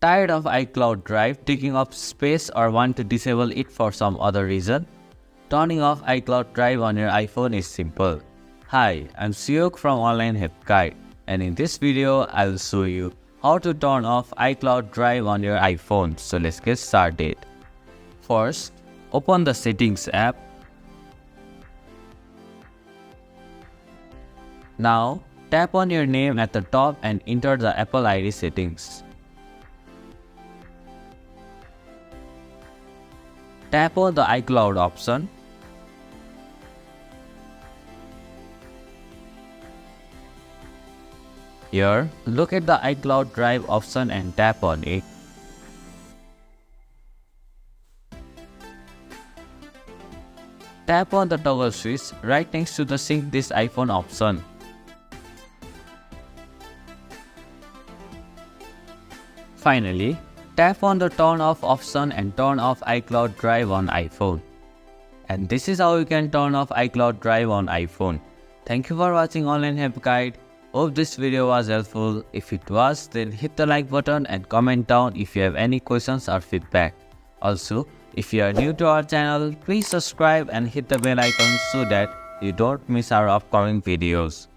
Tired of iCloud Drive taking up space or want to disable it for some other reason? Turning off iCloud Drive on your iPhone is simple. Hi, I'm Suyok from Online Help Guide, and in this video, I'll show you how to turn off iCloud Drive on your iPhone. So let's get started. First, open the Settings app. Now, tap on your name at the top and enter the Apple ID settings. Tap on the iCloud option. Here, look at the iCloud Drive option and tap on it. Tap on the toggle switch right next to the Sync this iPhone option. Finally, tap on the Turn Off option and turn off iCloud Drive on iPhone. And this is how you can turn off iCloud Drive on iPhone. Thank you for watching Online Help Guide. Hope this video was helpful. If it was, then hit the like button and comment down if you have any questions or feedback. Also, if you are new to our channel, please subscribe and hit the bell icon so that you don't miss our upcoming videos.